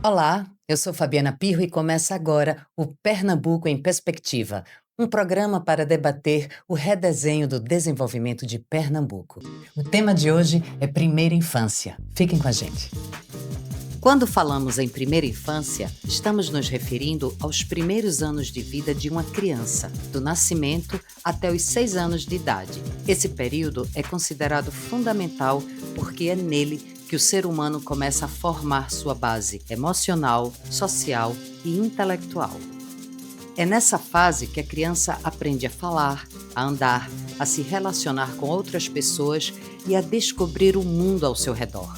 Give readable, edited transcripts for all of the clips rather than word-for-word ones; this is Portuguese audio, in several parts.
Olá, eu sou Fabiana Pirro e começa agora o Pernambuco em Perspectiva, um programa para debater o redesenho do desenvolvimento de Pernambuco. O tema de hoje é primeira infância. Fiquem com a gente. Quando falamos em primeira infância, estamos nos referindo aos primeiros anos de vida de uma criança, do nascimento até os 6 anos de idade. Esse período é considerado fundamental porque é nele que o ser humano começa a formar sua base emocional, social e intelectual. É nessa fase que a criança aprende a falar, a andar, a se relacionar com outras pessoas e a descobrir o mundo ao seu redor.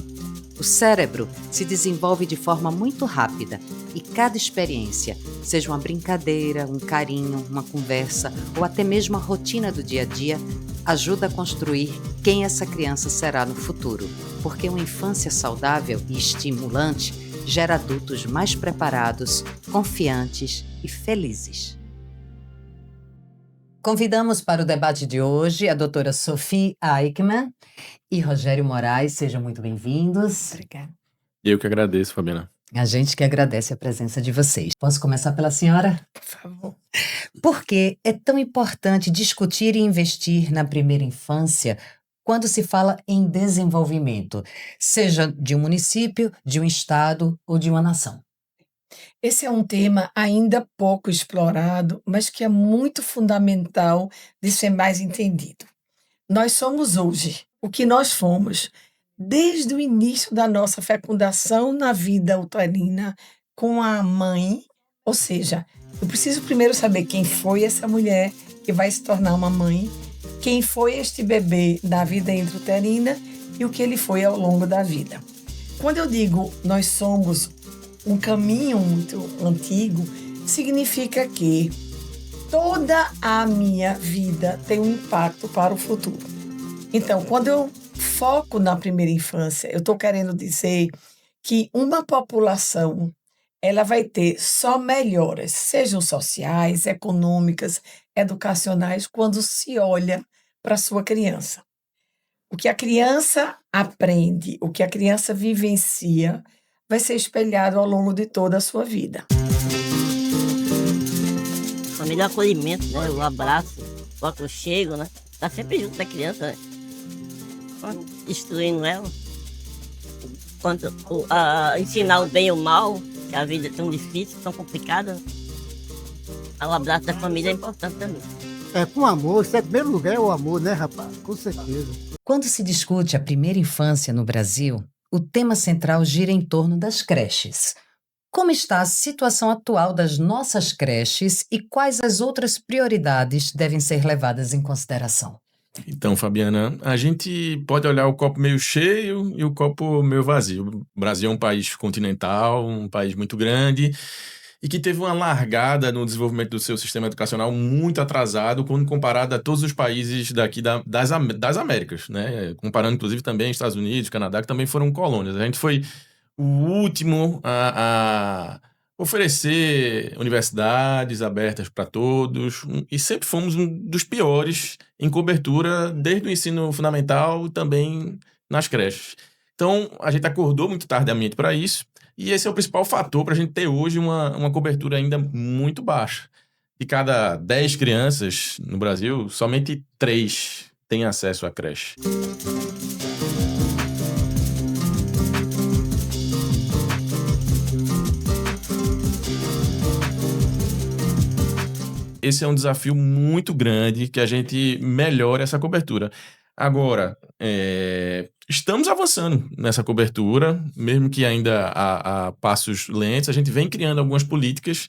O cérebro se desenvolve de forma muito rápida e cada experiência, seja uma brincadeira, um carinho, uma conversa ou até mesmo a rotina do dia a dia, ajuda a construir quem essa criança será no futuro, porque uma infância saudável e estimulante gera adultos mais preparados, confiantes e felizes. Convidamos para o debate de hoje a doutora Sophie Eichmann e Rogério Moraes. Sejam muito bem-vindos. Obrigada. Eu que agradeço, Fabiana. A gente que agradece a presença de vocês. Posso começar pela senhora? Por favor. Por que é tão importante discutir e investir na primeira infância quando se fala em desenvolvimento, seja de um município, de um estado ou de uma nação? Esse é um tema ainda pouco explorado, mas que é muito fundamental de ser mais entendido. Nós somos hoje o que nós fomos desde o início da nossa fecundação na vida uterina com a mãe, ou seja, eu preciso primeiro saber quem foi essa mulher que vai se tornar uma mãe, quem foi este bebê na vida intrauterina e o que ele foi ao longo da vida. Quando eu digo nós somos um caminho muito antigo, significa que toda a minha vida tem um impacto para o futuro. Então, quando eu foco na primeira infância, eu estou querendo dizer que uma população ela vai ter só melhoras, sejam sociais, econômicas, educacionais, quando se olha para a sua criança. O que a criança aprende, o que a criança vivencia, vai ser espelhado ao longo de toda a sua vida. Família é um acolhimento, né? O abraço, o aconchego, né? Tá sempre junto da criança, né? Instruindo ela. Ensinar o bem e o mal, que a vida é tão difícil, tão complicada. O abraço da família é importante também. Com amor, isso é em primeiro lugar é o amor, né, rapaz? Com certeza. Quando se discute a primeira infância no Brasil, o tema central gira em torno das creches. Como está a situação atual das nossas creches e quais as outras prioridades devem ser levadas em consideração? Então, Fabiana, a gente pode olhar o copo meio cheio e o copo meio vazio. O Brasil é um país continental, um país muito grande e que teve uma largada no desenvolvimento do seu sistema educacional muito atrasado quando comparado a todos os países daqui das Américas, né? Comparando, inclusive, também Estados Unidos, Canadá, que também foram colônias. A gente foi o último a oferecer universidades abertas para todos e sempre fomos um dos piores em cobertura desde o ensino fundamental e também nas creches. Então, a gente acordou muito tardiamente para isso e esse é o principal fator para a gente ter hoje uma cobertura ainda muito baixa. De cada 10 crianças no Brasil, somente 3 têm acesso à creche. Esse é um desafio muito grande que a gente melhore essa cobertura. Agora, estamos avançando nessa cobertura, mesmo que ainda a passos lentos. A gente vem criando algumas políticas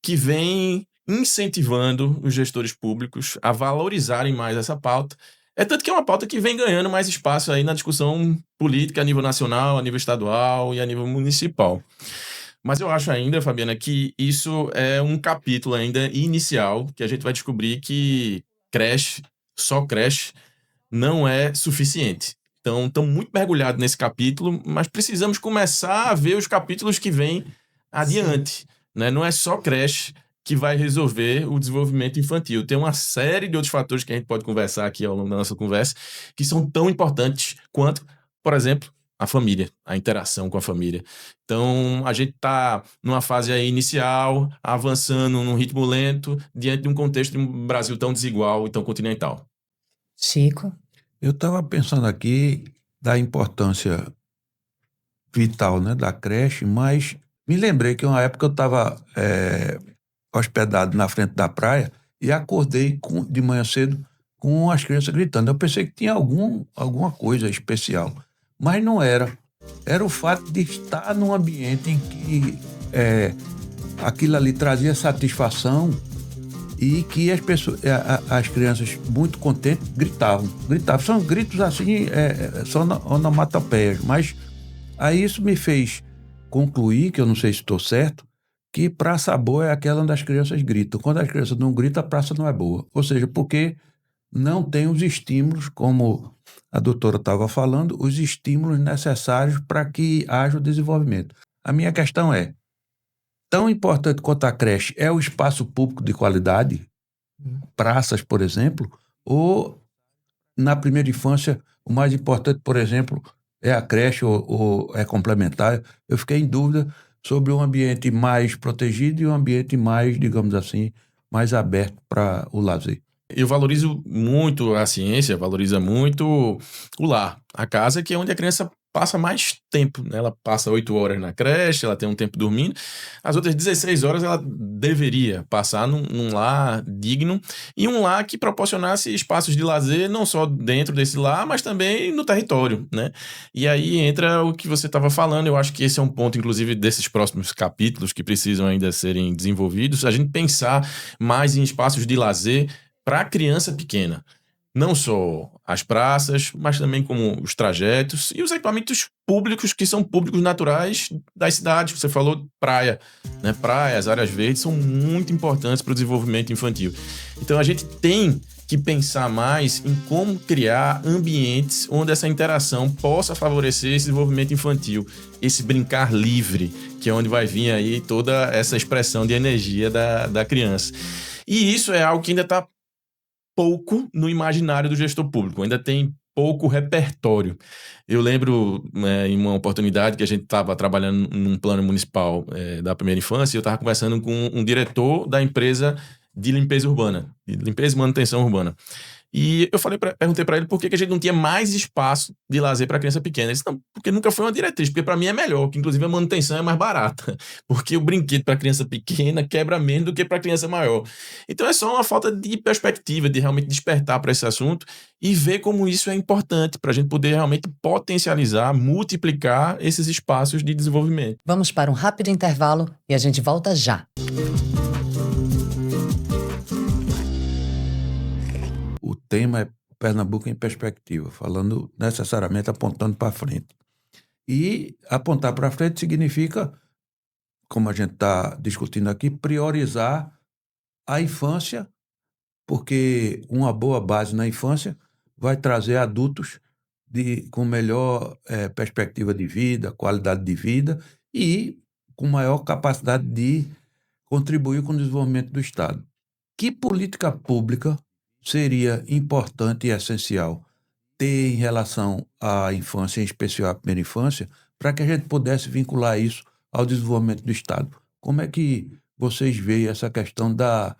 que vêm incentivando os gestores públicos a valorizarem mais essa pauta. É tanto que é uma pauta que vem ganhando mais espaço aí na discussão política a nível nacional, a nível estadual e a nível municipal. Mas eu acho ainda, Fabiana, que isso é um capítulo ainda inicial, que a gente vai descobrir que só creche, não é suficiente. Então, estamos muito mergulhados nesse capítulo, mas precisamos começar a ver os capítulos que vêm adiante. Né? Não é só creche que vai resolver o desenvolvimento infantil. Tem uma série de outros fatores que a gente pode conversar aqui ao longo da nossa conversa, que são tão importantes quanto, por exemplo, a família, a interação com a família. Então, a gente está numa fase aí inicial, avançando num ritmo lento, diante de um contexto de um Brasil tão desigual e tão continental. Chico? Eu estava pensando aqui da importância vital, né, da creche, mas me lembrei que uma época eu estava hospedado na frente da praia e acordei de manhã cedo com as crianças gritando. Eu pensei que tinha alguma coisa especial, mas não era. Era o fato de estar num ambiente em que aquilo ali trazia satisfação e que as crianças muito contentes gritavam. São gritos assim, são onomatopeias, mas aí isso me fez concluir, que eu não sei se estou certo, que praça boa é aquela onde as crianças gritam. Quando as crianças não gritam, a praça não é boa. Ou seja, porque não tem os estímulos, como a doutora estava falando, os estímulos necessários para que haja o desenvolvimento. A minha questão é, tão importante quanto a creche é o espaço público de qualidade, praças, por exemplo, ou na primeira infância o mais importante, por exemplo, é a creche ou é complementar? Eu fiquei em dúvida sobre um ambiente mais protegido e um ambiente mais, digamos assim, mais aberto para o lazer. Eu valorizo muito a ciência, valoriza muito o lar, a casa, que é onde a criança passa mais tempo, né? Ela passa 8 horas na creche, ela tem um tempo dormindo, as outras 16 horas ela deveria passar num lar digno e um lar que proporcionasse espaços de lazer não só dentro desse lar, mas também no território, né? E aí entra o que você estava falando, eu acho que esse é um ponto, inclusive, desses próximos capítulos que precisam ainda serem desenvolvidos, a gente pensar mais em espaços de lazer para a criança pequena. Não só as praças, mas também como os trajetos e os equipamentos públicos, que são públicos naturais das cidades. Você falou praia, né? Praias, áreas verdes são muito importantes para o desenvolvimento infantil. Então a gente tem que pensar mais em como criar ambientes onde essa interação possa favorecer esse desenvolvimento infantil, esse brincar livre, que é onde vai vir aí toda essa expressão de energia da criança. E isso é algo que ainda está pouco no imaginário do gestor público, ainda tem pouco repertório. Eu lembro, em uma oportunidade que a gente estava trabalhando num plano municipal da primeira infância, eu estava conversando com um diretor da empresa de limpeza urbana, de limpeza e manutenção urbana. E eu perguntei para ele por que a gente não tinha mais espaço de lazer para criança pequena. Ele disse, não, porque nunca foi uma diretriz, porque para mim é melhor, que inclusive a manutenção é mais barata, porque o brinquedo para criança pequena quebra menos do que para criança maior. Então é só uma falta de perspectiva, de realmente despertar para esse assunto e ver como isso é importante para a gente poder realmente potencializar, multiplicar esses espaços de desenvolvimento. Vamos para um rápido intervalo e a gente volta já. O tema é Pernambuco em perspectiva, falando necessariamente apontando para frente. E apontar para frente significa, como a gente está discutindo aqui, priorizar a infância, porque uma boa base na infância vai trazer adultos com melhor perspectiva de vida, qualidade de vida e com maior capacidade de contribuir com o desenvolvimento do Estado. Que política pública seria importante e essencial ter em relação à infância, em especial à primeira infância, para que a gente pudesse vincular isso ao desenvolvimento do Estado? Como é que vocês veem essa questão da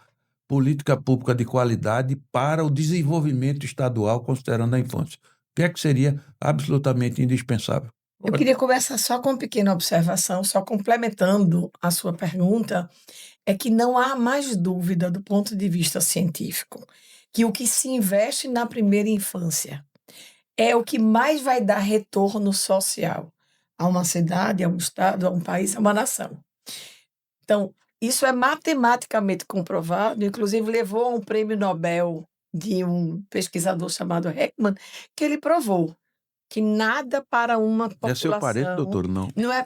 política pública de qualidade para o desenvolvimento estadual, considerando a infância? O que é que seria absolutamente indispensável? Eu queria começar só com uma pequena observação, só complementando a sua pergunta, é que não há mais dúvida do ponto de vista científico que o que se investe na primeira infância é o que mais vai dar retorno social a uma cidade, a um estado, a um país, a uma nação. Então, isso é matematicamente comprovado, inclusive levou a um prêmio Nobel de um pesquisador chamado Heckman, que ele provou que nada para uma população... É seu parente, doutor? Não. Não é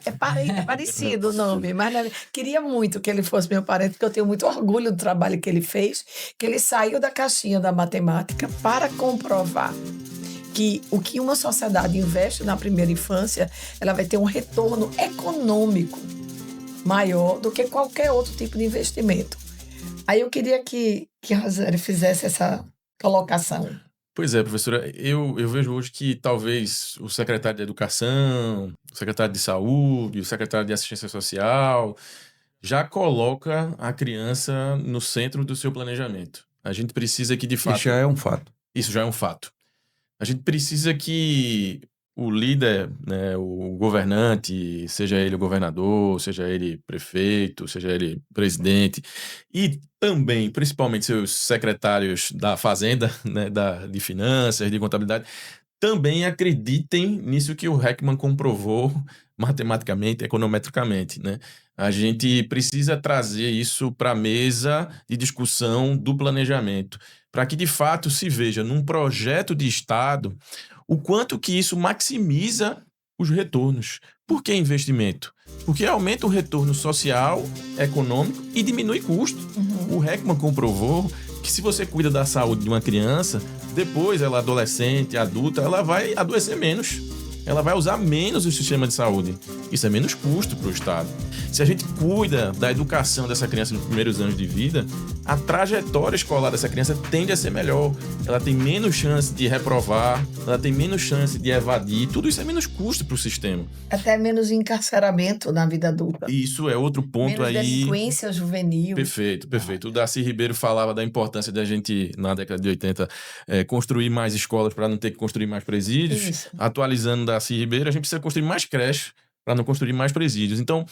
parecido o nome, mas queria muito que ele fosse meu parente, porque eu tenho muito orgulho do trabalho que ele fez, que ele saiu da caixinha da matemática para comprovar que o que uma sociedade investe na primeira infância, ela vai ter um retorno econômico maior do que qualquer outro tipo de investimento. Aí eu queria que a Rosiane fizesse essa colocação. Pois é, professora, eu vejo hoje que talvez o secretário de Educação, o secretário de Saúde, o secretário de Assistência Social já coloca a criança no centro do seu planejamento. A gente precisa que, de Isso fato, já é um fato. isso já é um fato. A gente precisa que o líder, né, o governante, seja ele o governador, seja ele prefeito, seja ele presidente, e também, principalmente, seus secretários da Fazenda, né, de Finanças, de Contabilidade, também acreditem nisso que o Heckman comprovou matematicamente, econometricamente, né? A gente precisa trazer isso para a mesa de discussão do planejamento, para que de fato se veja num projeto de Estado o quanto que isso maximiza os retornos. Por que investimento? Porque aumenta o retorno social, econômico e diminui custo. O Heckman comprovou que se você cuida da saúde de uma criança, depois ela adolescente, adulta, ela vai adoecer menos. Ela vai usar menos o sistema de saúde. Isso é menos custo para o Estado. Se a gente cuida da educação dessa criança nos primeiros anos de vida, a trajetória escolar dessa criança tende a ser melhor. Ela tem menos chance de reprovar, ela tem menos chance de evadir. Tudo isso é menos custo para o sistema. Até menos encarceramento na vida adulta. E isso é outro ponto Menos aí. delinquência juvenil. Perfeito, perfeito. O Darcy Ribeiro falava da importância da gente, na década de 80, construir mais escolas para não ter que construir mais presídios. Isso. Atualizando Darcy Ribeiro, a gente precisa construir mais creches para não construir mais presídios. Então,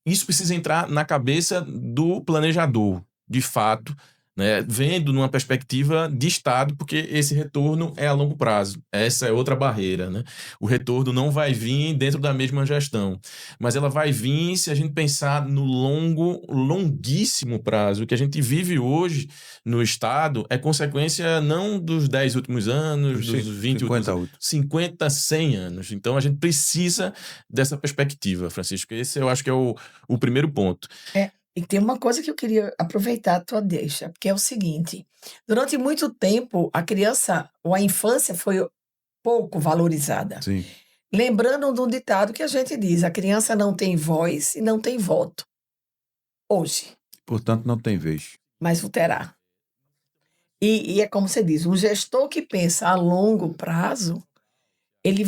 isso precisa entrar na cabeça do planejador, de fato, né, vendo numa perspectiva de Estado, porque esse retorno é a longo prazo. Essa é outra barreira, né? O retorno não vai vir dentro da mesma gestão, mas ela vai vir se a gente pensar no longuíssimo prazo. O que a gente vive hoje no Estado é consequência não dos 10 últimos anos, dos 20 últimos anos, 50, 100 anos. Então, a gente precisa dessa perspectiva, Francisco. Esse eu acho que é o primeiro ponto. E tem uma coisa que eu queria aproveitar a tua deixa, que é o seguinte: durante muito tempo, a criança ou a infância foi pouco valorizada. Sim. Lembrando de um ditado que a gente diz: a criança não tem voz e não tem voto. Hoje, Portanto, não tem vez. mas o terá. E é como você diz, um gestor que pensa a longo prazo, ele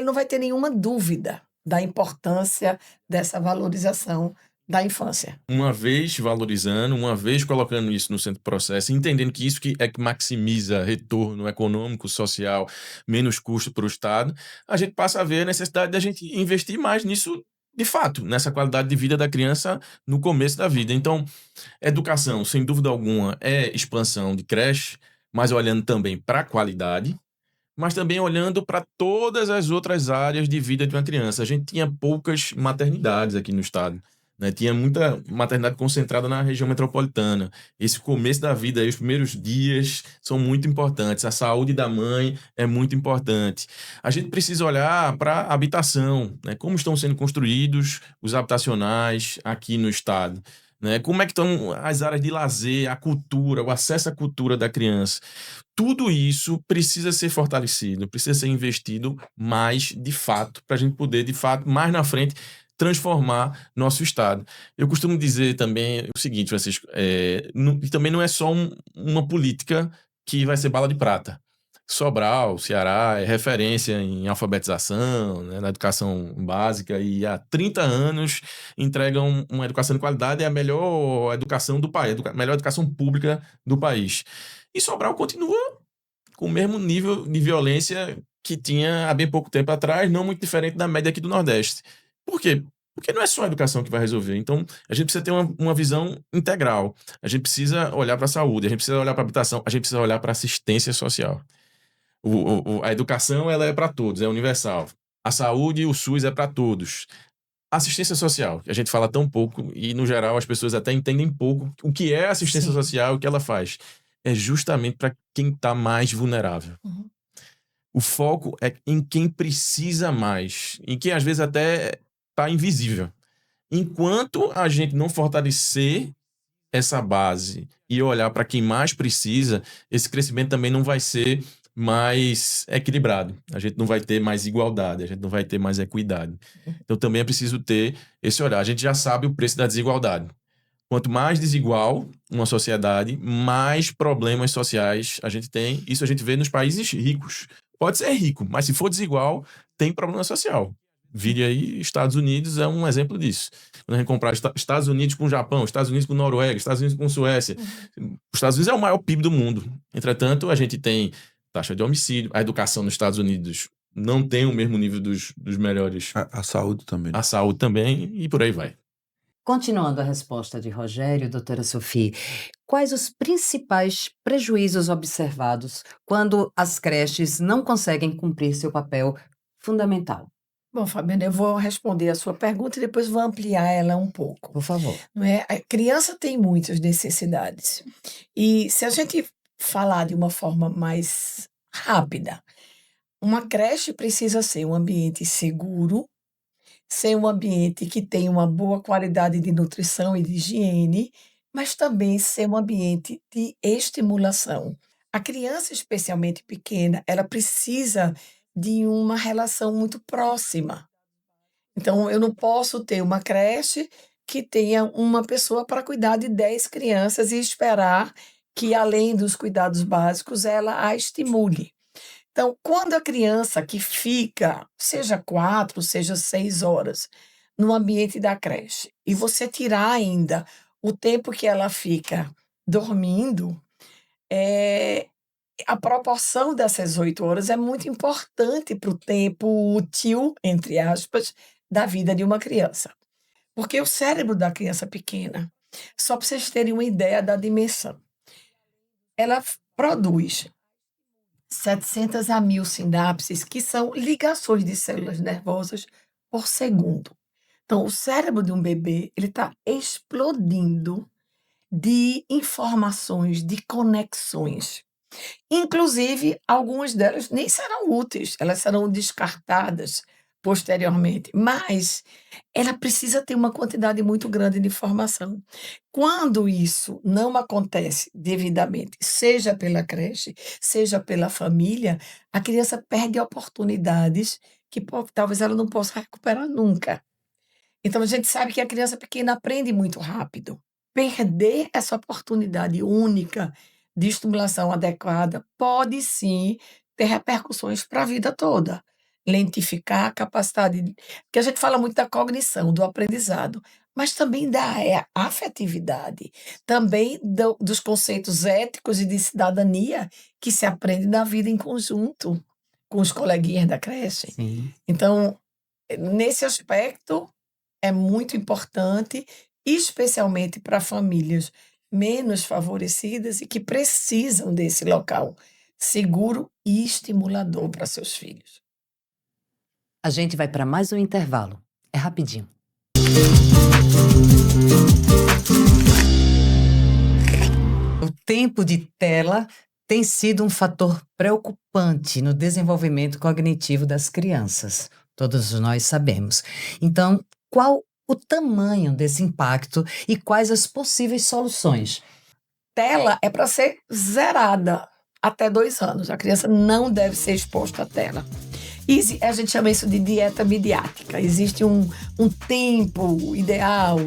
não vai ter nenhuma dúvida da importância dessa valorização da infância. Uma vez valorizando, uma vez colocando isso no centro do processo, entendendo que isso que maximiza retorno econômico, social, menos custo para o Estado, a gente passa a ver a necessidade da gente investir mais nisso, de fato, nessa qualidade de vida da criança no começo da vida. Então, educação, sem dúvida alguma, é expansão de creche, mas olhando também para a qualidade, mas também olhando para todas as outras áreas de vida de uma criança. A gente tinha poucas maternidades aqui no Estado, né? Tinha muita maternidade concentrada na região metropolitana. Esse começo da vida, aí, os primeiros dias, são muito importantes. A saúde da mãe é muito importante. A gente precisa olhar para a habitação, né? Como estão sendo construídos os habitacionais aqui no Estado, né? Como é que estão as áreas de lazer, a cultura, o acesso à cultura da criança. Tudo isso precisa ser fortalecido, precisa ser investido mais, de fato, para a gente poder, de fato, mais na frente, transformar nosso Estado. Eu costumo dizer também o seguinte, Francisco, também não é só uma política que vai ser bala de prata. Sobral, Ceará, é referência em alfabetização, né, na educação básica, e há 30 anos entregam uma educação de qualidade, é a melhor educação do país, a melhor educação pública do país. E Sobral continua com o mesmo nível de violência que tinha há bem pouco tempo atrás, não muito diferente da média aqui do Nordeste. Por quê? Porque não é só a educação que vai resolver. Então, a gente precisa ter uma visão integral. A gente precisa olhar para a saúde, a gente precisa olhar para a habitação, a gente precisa olhar para a assistência social. A educação, ela é para todos, é universal. A saúde, o SUS é para todos. A assistência social, que a gente fala tão pouco e, no geral, as pessoas até entendem pouco o que é assistência social e o que ela faz. É justamente para quem está mais vulnerável. Uhum. O foco é em quem precisa mais, em quem às vezes até está invisível. Enquanto a gente não fortalecer essa base e olhar para quem mais precisa, esse crescimento também não vai ser mais equilibrado. A gente não vai ter mais igualdade, a gente não vai ter mais equidade. Então também é preciso ter esse olhar. A gente já sabe o preço da desigualdade. Quanto mais desigual uma sociedade, mais problemas sociais a gente tem. Isso a gente vê nos países ricos. Pode ser rico, mas se for desigual, tem problema social. Vide aí, Estados Unidos é um exemplo disso. Quando a gente comprar Estados Unidos com o Japão, Estados Unidos com Noruega, Estados Unidos com Suécia. Os Estados Unidos é o maior PIB do mundo. Entretanto, a gente tem taxa de homicídio. A educação nos Estados Unidos não tem o mesmo nível dos melhores. A saúde também. A saúde também, e por aí vai. Continuando a resposta de Rogério, doutora Sofia, quais os principais prejuízos observados quando as creches não conseguem cumprir seu papel fundamental? Bom, Fabiana, eu vou responder a sua pergunta e depois vou ampliar ela um pouco. Por favor. Não é? A criança tem muitas necessidades. E se a gente falar de uma forma mais rápida, uma creche precisa ser um ambiente seguro, ser um ambiente que tenha uma boa qualidade de nutrição e de higiene, mas também ser um ambiente de estimulação. A criança, especialmente pequena, ela precisa de uma relação muito próxima. Então, eu não posso ter uma creche que tenha uma pessoa para cuidar de 10 crianças e esperar que, além dos cuidados básicos, ela a estimule. Então, quando a criança que fica, seja 4, seja 6 horas, no ambiente da creche, e você tirar ainda o tempo que ela fica dormindo, a proporção dessas 8 horas é muito importante para o tempo útil, entre aspas, da vida de uma criança. Porque o cérebro da criança pequena, só para vocês terem uma ideia da dimensão, ela produz 700 a 1000 sinapses, que são ligações de células nervosas por segundo. Então, o cérebro de um bebê, ele está explodindo de informações, de conexões. Inclusive, algumas delas nem serão úteis, elas serão descartadas posteriormente, mas ela precisa ter uma quantidade muito grande de informação. Quando isso não acontece devidamente, seja pela creche, seja pela família, a criança perde oportunidades que talvez ela não possa recuperar nunca. Então, a gente sabe que a criança pequena aprende muito rápido. Perder essa oportunidade única de estimulação adequada pode sim ter repercussões para a vida toda. Lentificar a capacidade, porque a gente fala muito da cognição, do aprendizado, mas também da afetividade, também dos conceitos éticos e de cidadania que se aprende na vida em conjunto com os coleguinhas da creche. Sim. Então, nesse aspecto, é muito importante, especialmente para famílias menos favorecidas e que precisam desse local seguro e estimulador para seus filhos. A gente vai para mais um intervalo. É rapidinho. O tempo de tela tem sido um fator preocupante no desenvolvimento cognitivo das crianças. Todos nós sabemos. Então, qual o tamanho desse impacto e quais as possíveis soluções? Tela é para ser zerada até 2 anos. A criança não deve ser exposta à tela. E a gente chama isso de dieta midiática. Existe um tempo ideal,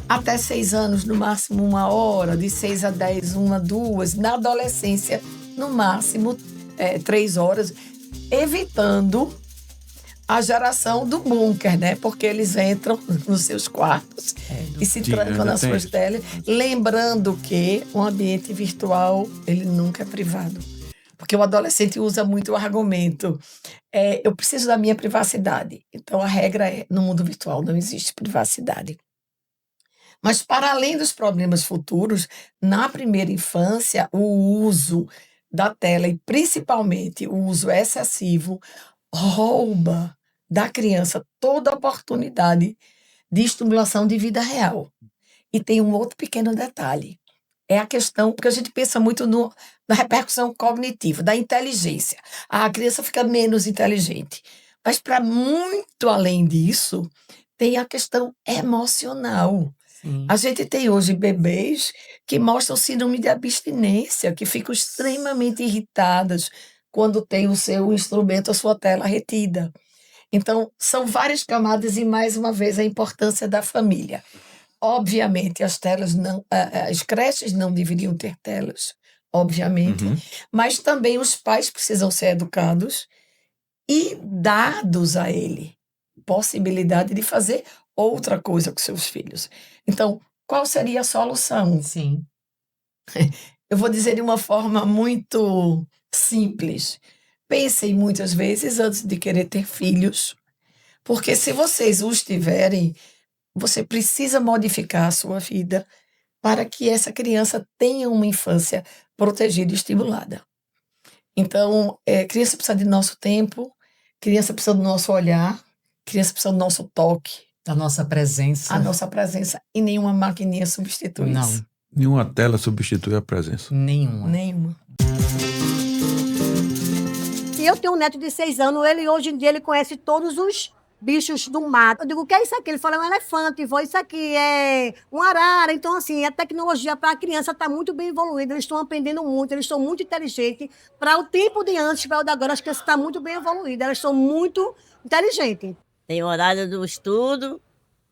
até 6 anos, no máximo 1 hora, de 6 a 10, 1 a 2. Na adolescência, no máximo 3 horas, evitando a geração do bunker, né? Porque eles entram nos seus quartos e se trancam nas suas telas. Lembrando que o ambiente virtual, ele nunca é privado. Porque o adolescente usa muito o argumento, eu preciso da minha privacidade. Então, a regra é, no mundo virtual não existe privacidade. Mas, para além dos problemas futuros, na primeira infância, o uso da tela, e principalmente o uso excessivo, rouba da criança toda a oportunidade de estimulação de vida real. E tem um outro pequeno detalhe. É a questão, porque a gente pensa muito na repercussão cognitiva, da inteligência. A criança fica menos inteligente. Mas, para muito além disso, tem a questão emocional. Sim. A gente tem hoje bebês que mostram síndrome de abstinência, que ficam extremamente irritadas quando tem o seu instrumento, a sua tela retida. Então, são várias camadas e, mais uma vez, a importância da família. Obviamente, as telas não, as creches não deveriam ter telas, obviamente, Uhum. mas também os pais precisam ser educados e dados a ele possibilidade de fazer outra coisa com seus filhos. Então, qual seria a solução? Sim. Eu vou dizer de uma forma muito simples. Pensem muitas vezes antes de querer ter filhos, porque se vocês os tiverem, você precisa modificar a sua vida para que essa criança tenha uma infância protegida e estimulada. Então, criança precisa de nosso tempo, criança precisa do nosso olhar, criança precisa do nosso toque, Da nossa presença. a nossa presença, e nenhuma maquininha substitui Não, isso. Nenhuma tela substitui a presença. nenhuma. Nenhuma. E eu tenho um neto de 6 anos, ele hoje em dia ele conhece todos os bichos do mato. Eu digo, o que é isso aqui? Ele fala, é um elefante, vó, isso aqui é uma arara. Então, assim, a tecnologia para a criança está muito bem evoluída, eles estão aprendendo muito, eles estão muito inteligentes. Para o tempo de antes, para o de agora, as crianças estão muito bem evoluídas, elas são muito inteligentes. Tem o horário do estudo,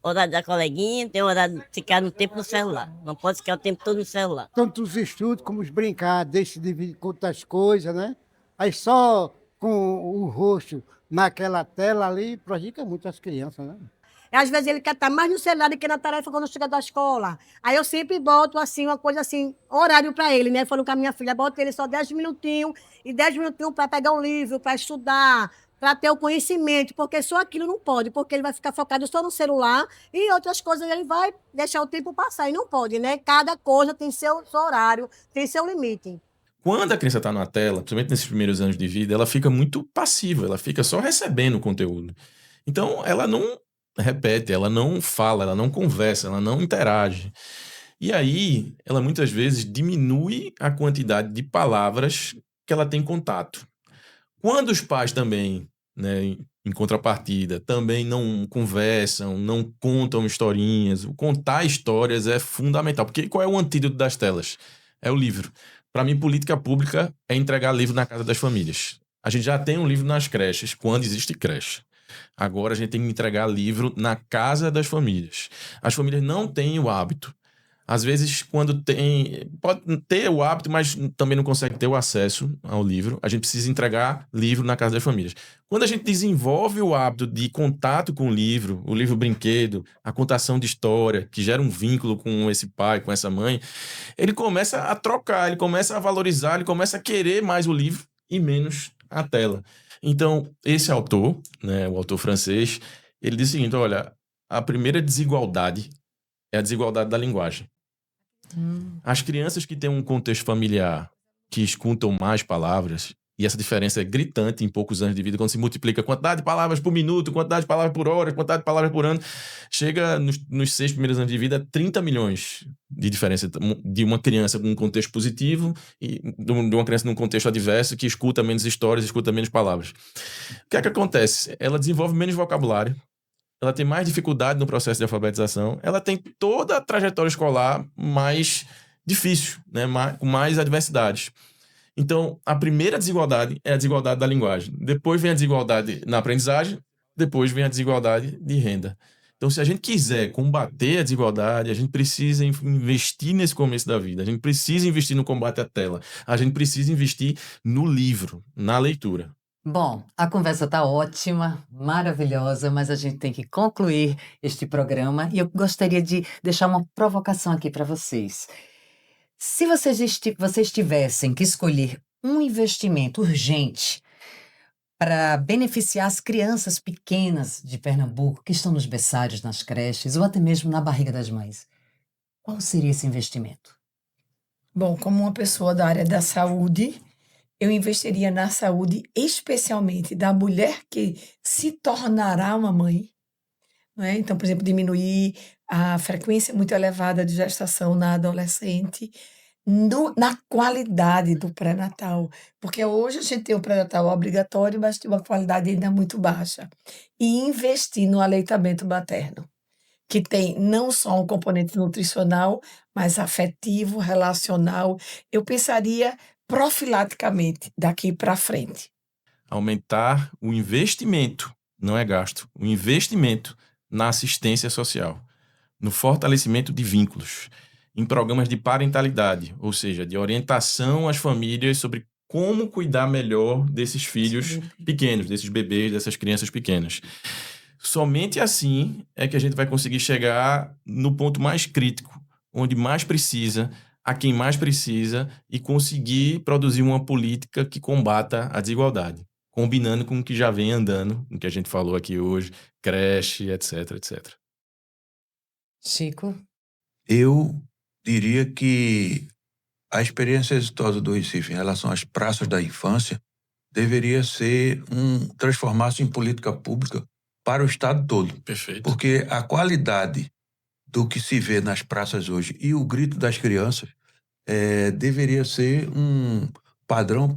horário da coleguinha, tem o horário de ficar no tempo no celular. Não pode ficar o tempo todo no celular. Tanto os estudos como os brincar, deixa de contar as coisas, né? Aí só com o rosto naquela tela ali, prejudica muito as crianças, né? Às vezes ele quer estar mais no celular do que na tarefa quando chega da escola. Aí eu sempre boto assim, uma coisa assim, horário para ele, né? Falando com a minha filha, boto ele só 10 minutinhos, e 10 minutinhos para pegar um livro, para estudar, para ter o conhecimento, porque só aquilo não pode, porque ele vai ficar focado só no celular e outras coisas ele vai deixar o tempo passar, e não pode, né? Cada coisa tem seu horário, tem seu limite. Quando a criança está na tela, principalmente nesses primeiros anos de vida, ela fica muito passiva, ela fica só recebendo o conteúdo. Então, ela não repete, ela não fala, ela não conversa, ela não interage. E aí, ela muitas vezes diminui a quantidade de palavras que ela tem contato. Quando os pais também, né, em contrapartida, também não conversam, não contam historinhas, o contar histórias é fundamental. Porque qual é o antídoto das telas? É o livro. Para mim, política pública é entregar livro na casa das famílias. A gente já tem um livro nas creches, quando existe creche. Agora a gente tem que entregar livro na casa das famílias. As famílias não têm o hábito. Às vezes, quando tem... Pode ter o hábito, mas também não consegue ter o acesso ao livro. A gente precisa entregar livro na casa das famílias. Quando a gente desenvolve o hábito de contato com o livro brinquedo, a contação de história, que gera um vínculo com esse pai, com essa mãe, ele começa a trocar, ele começa a valorizar, ele começa a querer mais o livro e menos a tela. Então, esse autor, né, o autor francês, ele diz o seguinte, olha, a primeira desigualdade é a desigualdade da linguagem. As crianças que têm um contexto familiar que escutam mais palavras, e essa diferença é gritante em poucos anos de vida, quando se multiplica a quantidade de palavras por minuto, quantidade de palavras por hora, quantidade de palavras por ano, chega nos 6 primeiros anos de vida a 30 milhões de diferença de uma criança com um contexto positivo e de uma criança num contexto adverso que escuta menos histórias, escuta menos palavras. O que é que acontece? Ela desenvolve menos vocabulário, ela tem mais dificuldade no processo de alfabetização, ela tem toda a trajetória escolar mais difícil, né? Com mais adversidades. Então, a primeira desigualdade é a desigualdade da linguagem. Depois vem a desigualdade na aprendizagem, depois vem a desigualdade de renda. Então, se a gente quiser combater a desigualdade, a gente precisa investir nesse começo da vida, a gente precisa investir no combate à tela, a gente precisa investir no livro, na leitura. Bom, a conversa está ótima, maravilhosa, mas a gente tem que concluir este programa e eu gostaria de deixar uma provocação aqui para vocês. Se vocês tivessem que escolher um investimento urgente para beneficiar as crianças pequenas de Pernambuco que estão nos berçários, nas creches ou até mesmo na barriga das mães, qual seria esse investimento? Bom, como uma pessoa da área da saúde, eu investiria na saúde, especialmente da mulher que se tornará uma mãe, não é? Então, por exemplo, diminuir a frequência muito elevada de gestação na adolescente, na qualidade do pré-natal. Porque hoje a gente tem o pré-natal obrigatório, mas tem uma qualidade ainda muito baixa. E investir no aleitamento materno, que tem não só um componente nutricional, mas afetivo, relacional. Eu pensaria profilaticamente daqui para frente. Aumentar o investimento, não é gasto, o investimento na assistência social. no fortalecimento de vínculos, em programas de parentalidade, ou seja, de orientação às famílias sobre como cuidar melhor desses filhos pequenos, desses bebês, dessas crianças pequenas. Somente assim é que a gente vai conseguir chegar no ponto mais crítico, onde mais precisa, a quem mais precisa, e conseguir produzir uma política que combata a desigualdade, combinando com o que já vem andando, o que a gente falou aqui hoje, creche, etc, etc. Chico? Eu diria que a experiência exitosa do Recife em relação às praças da infância deveria ser transformar-se em política pública para o estado todo. Perfeito. Porque a qualidade do que se vê nas praças hoje e o grito das crianças deveria ser um padrão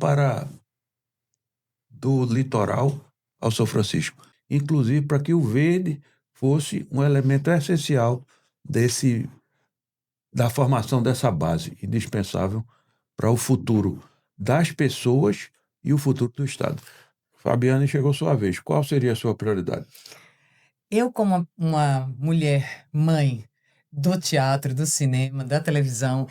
do litoral ao São Francisco. Inclusive para que o verde fosse um elemento essencial da formação dessa base, indispensável para o futuro das pessoas e o futuro do Estado. Fabiane, chegou sua vez. Qual seria a sua prioridade? Eu, como uma mulher mãe do teatro, do cinema, da televisão,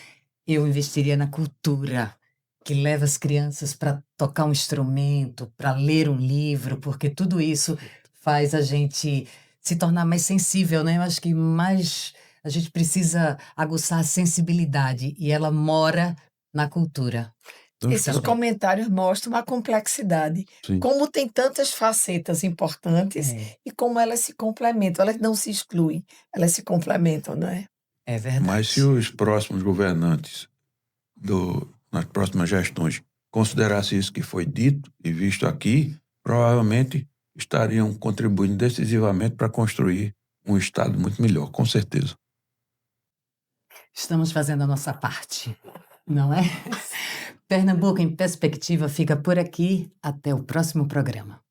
eu investiria na cultura, que leva as crianças para tocar um instrumento, para ler um livro, porque tudo isso faz a gente se tornar mais sensível, né? Eu acho que mais a gente precisa aguçar a sensibilidade, e ela mora na cultura. Esses comentários mostram a complexidade, Sim. como tem tantas facetas importantes e como elas se complementam. Elas não se excluem, elas se complementam, não é? É verdade. Mas se os próximos governantes, nas próximas gestões, considerassem isso que foi dito e visto aqui, provavelmente estariam contribuindo decisivamente para construir um Estado muito melhor, com certeza. Estamos fazendo a nossa parte, não é? Pernambuco em Perspectiva fica por aqui. Até o próximo programa.